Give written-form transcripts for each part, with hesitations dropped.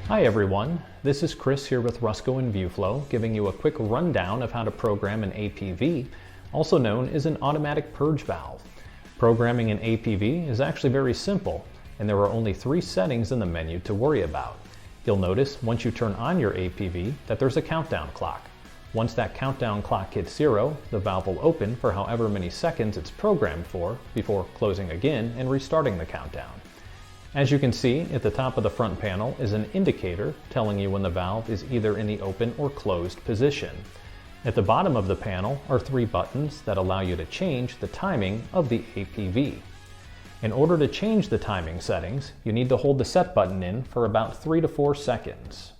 Hi everyone, this is Chris here with Rusco and ViewFlow, giving you a quick rundown of how to program an APV, also known as an automatic purge valve. Programming an APV is actually very simple, and there are only 3 settings in the menu to worry about. You'll notice once you turn on your APV that there's a countdown clock. Once that countdown clock hits 0, the valve will open for however many seconds it's programmed for before closing again and restarting the countdown. As you can see, at the top of the front panel is an indicator telling you when the valve is either in the open or closed position. At the bottom of the panel are 3 buttons that allow you to change the timing of the APV. In order to change the timing settings, you need to hold the set button in for about 3 to 4 seconds.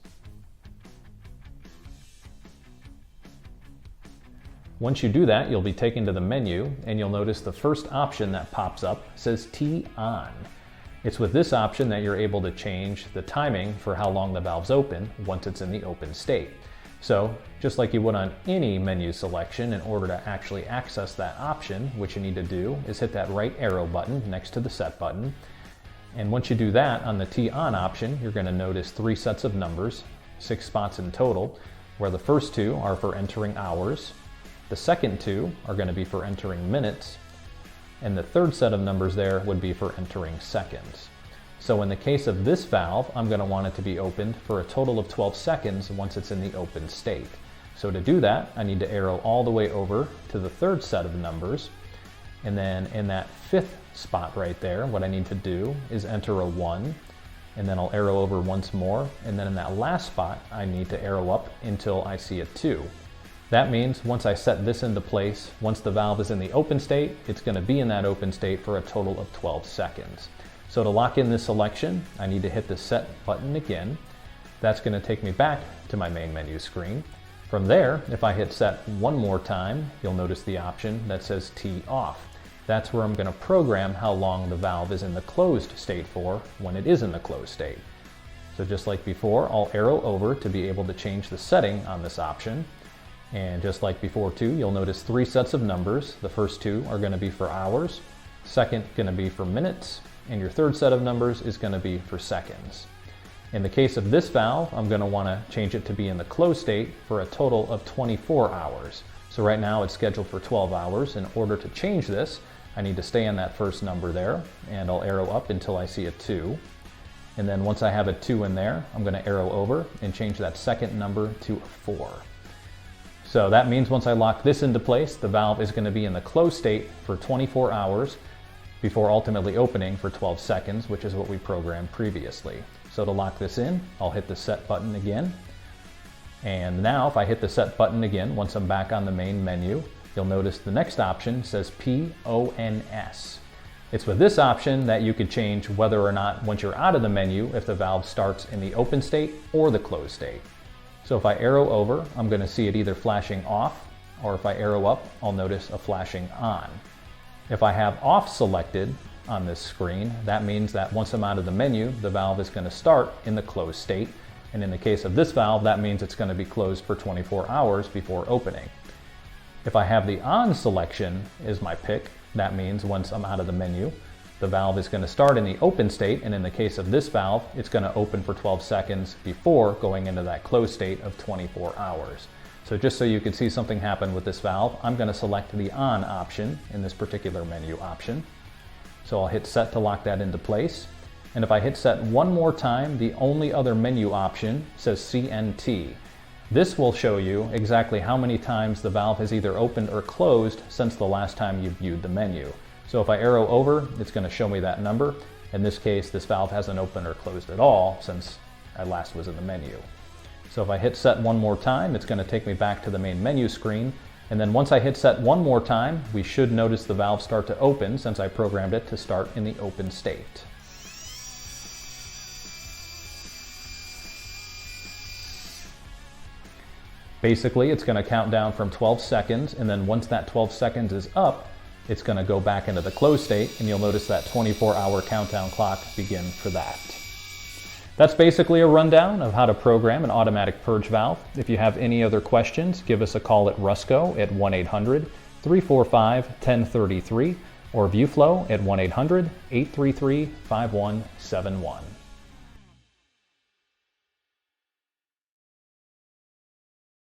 Once you do that, you'll be taken to the menu and you'll notice the first option that pops up says T on. It's with this option that you're able to change the timing for how long the valve's open once it's in the open state. So, just like you would on any menu selection, in order to actually access that option, what you need to do is hit that right arrow button next to the set button. And once you do that, on the T on option, you're going to notice 3 sets of numbers, 6 spots in total, where the first 2 are for entering hours, the second 2 are going to be for entering minutes, and the third set of numbers there would be for entering seconds. So in the case of this valve, I'm going to want it to be opened for a total of 12 seconds once it's in the open state. So to do that, I need to arrow all the way over to the third set of numbers, and then in that 5th spot right there, what I need to do is enter a 1, and then I'll arrow over once more, and then in that last spot, I need to arrow up until I see a 2. That means once I set this into place, once the valve is in the open state, it's going to be in that open state for a total of 12 seconds. So to lock in this selection, I need to hit the set button again. That's going to take me back to my main menu screen. From there, if I hit set one more time, you'll notice the option that says T off. That's where I'm going to program how long the valve is in the closed state for when it is in the closed state. So just like before, I'll arrow over to be able to change the setting on this option. And just like before too, you'll notice 3 sets of numbers. The first 2 are going to be for hours, second going to be for minutes, and your third set of numbers is going to be for seconds. In the case of this valve, I'm going to want to change it to be in the closed state for a total of 24 hours. So right now it's scheduled for 12 hours. In order to change this, I need to stay on that first number there, and I'll arrow up until I see a 2. And then once I have a 2 in there, I'm going to arrow over and change that second number to a 4. So that means once I lock this into place, the valve is going to be in the closed state for 24 hours before ultimately opening for 12 seconds, which is what we programmed previously. So to lock this in, I'll hit the set button again. And now if I hit the set button again, once I'm back on the main menu, you'll notice the next option says PONS. It's with this option that you could change whether or not, once you're out of the menu, if the valve starts in the open state or the closed state. So if I arrow over, I'm going to see it either flashing off, or if I arrow up, I'll notice a flashing on. If I have off selected on this screen, that means that once I'm out of the menu, the valve is going to start in the closed state. And in the case of this valve, that means it's going to be closed for 24 hours before opening. If I have the on selection as my pick, that means once I'm out of the menu, the valve is going to start in the open state, and in the case of this valve, it's going to open for 12 seconds before going into that closed state of 24 hours. So just so you can see something happen with this valve, I'm going to select the on option in this particular menu option. So I'll hit set to lock that into place. And if I hit set one more time, the only other menu option says CNT. This will show you exactly how many times the valve has either opened or closed since the last time you viewed the menu. So if I arrow over, it's going to show me that number. In this case, this valve hasn't opened or closed at all since I last was in the menu. So if I hit set one more time, it's going to take me back to the main menu screen. And then once I hit set one more time, we should notice the valve start to open since I programmed it to start in the open state. Basically, it's going to count down from 12 seconds, and then once that 12 seconds is up, it's going to go back into the closed state, and you'll notice that 24-hour countdown clock begin for that. That's basically a rundown of how to program an automatic purge valve. If you have any other questions, give us a call at Rusco at 1-800-345-1033 or ViewFlow at 1-800-833-5171.